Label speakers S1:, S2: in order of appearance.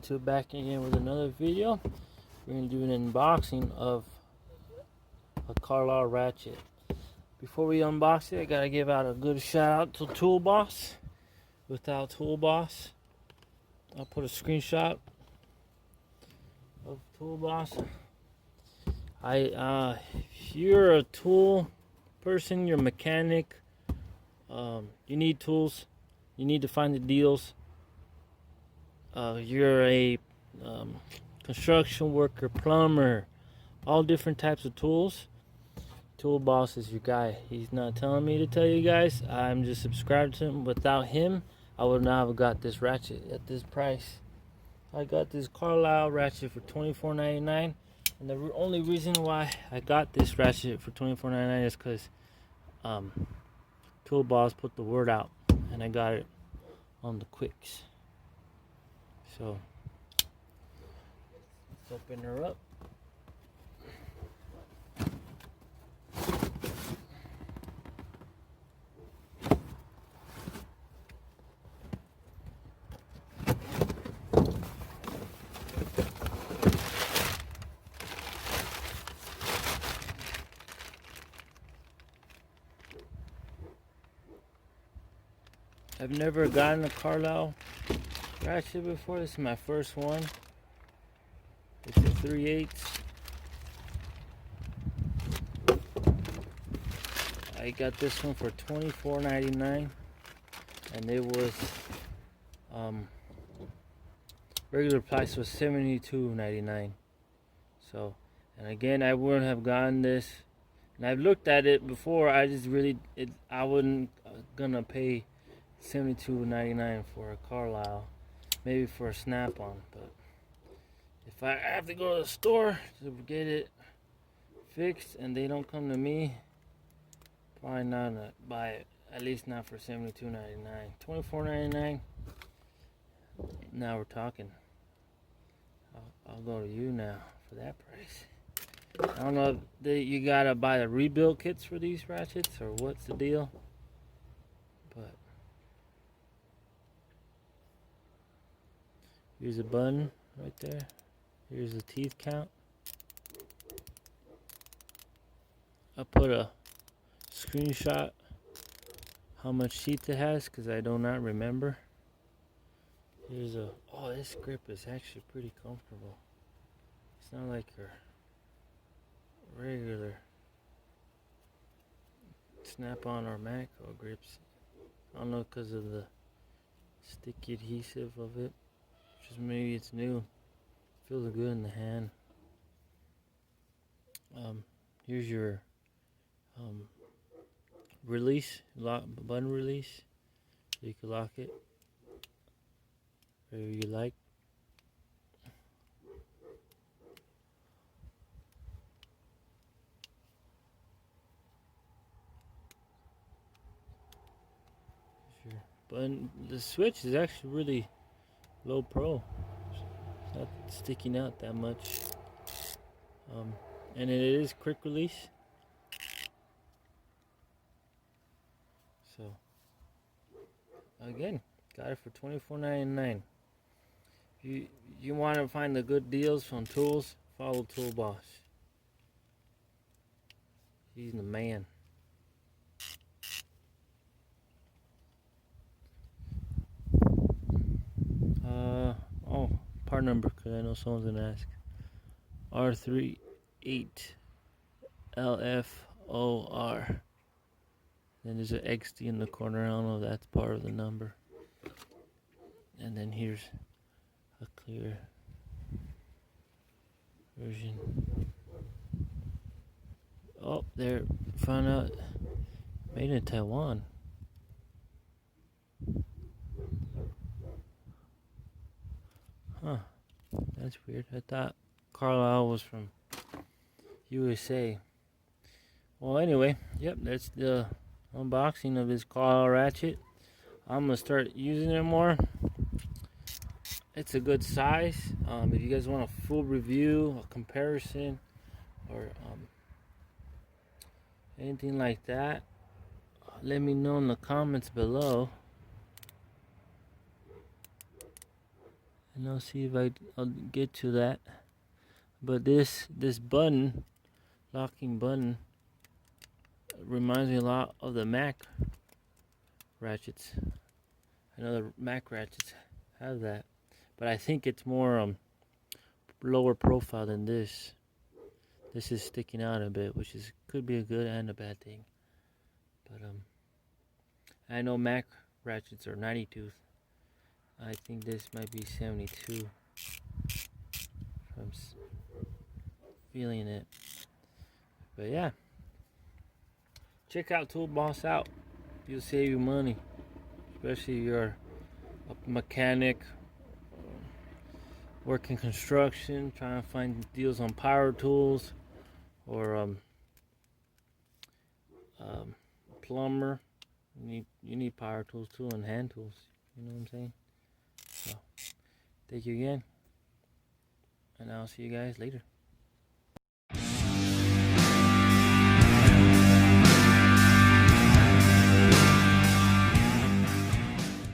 S1: YouTube, back again with another video. We're going to do an unboxing of a CARLYLE Ratchet. Before we unbox it, I got to give out a good shout out to TOOLBOSS. Without TOOLBOSS, I'll put a screenshot of TOOLBOSS. If you're a tool person, you're a mechanic, you need tools, you need to find the deals. You're a construction worker, plumber, all different types of tools. TOOLBOSS is your guy. He's not telling me to tell you guys. I'm just subscribed to him. Without him, I would not have got this Ratchet at this price. I got this CARLYLE Ratchet for $24.99, and the only reason why I got this Ratchet for $24.99 is because TOOLBOSS put the word out, and I got it on the quicks. So let's open her up. I've never gotten a CARLYLE Ratchet before. This is my first one. It's a 3/8. I got this one for $24.99, and it was regular price was $72.99. So, and again, I wouldn't have gotten this, and I've looked at it before. I just really I wouldn't gonna pay $72.99 for a CARLYLE. Maybe for a snap-on, but if I have to go to the store to get it fixed and they don't come to me, probably not gonna buy it. At least not for $72.99. $24.99. Now we're talking. I'll go to you now for that price. I don't know if you gotta buy the rebuild kits for these ratchets or what's the deal, but here's a button right there. Here's the teeth count. I put a screenshot how much teeth it has because I do not remember. Here's a, oh, this grip is actually pretty comfortable. It's not like your regular snap-on or Macro grips. I don't know, because of the sticky adhesive of it. Just maybe it's new. Feels good in the hand. Here's your release, button release, so you can lock it wherever you like. Here's your button. The switch is actually really low pro. It's not sticking out that much. And it is quick release. So again, got it for $24.99. You want to find the good deals from tools, follow TOOLBOSS. He's the man. Oh, part number, because I know someone's gonna ask. R38LFOR. Then there's an XD in the corner. I don't know if that's part of the number. And then here's a clear version. Oh, there, found out made in Taiwan. Huh, that's weird. I thought CARLYLE was from USA. Well, anyway, yep, that's the unboxing of this CARLYLE Ratchet. I'm gonna start using it more. It's a good size. If you guys want a full review, a comparison, or anything like that, let me know in the comments below. and I'll see if I'll get to that. But this button, locking button, reminds me a lot of the Mac ratchets. I know the Mac ratchets have that, but I think it's more lower profile than this. This is sticking out a bit, which could be a good and a bad thing. But I know Mac ratchets are 90 tooth. I think this might be 72. I'm feeling it. But yeah, check out Toolboss out. You'll save you money, especially if you're a mechanic, working construction, trying to find deals on power tools, or plumber. You need power tools too, and hand tools. You know what I'm saying? So, thank you again, and I'll see you guys later.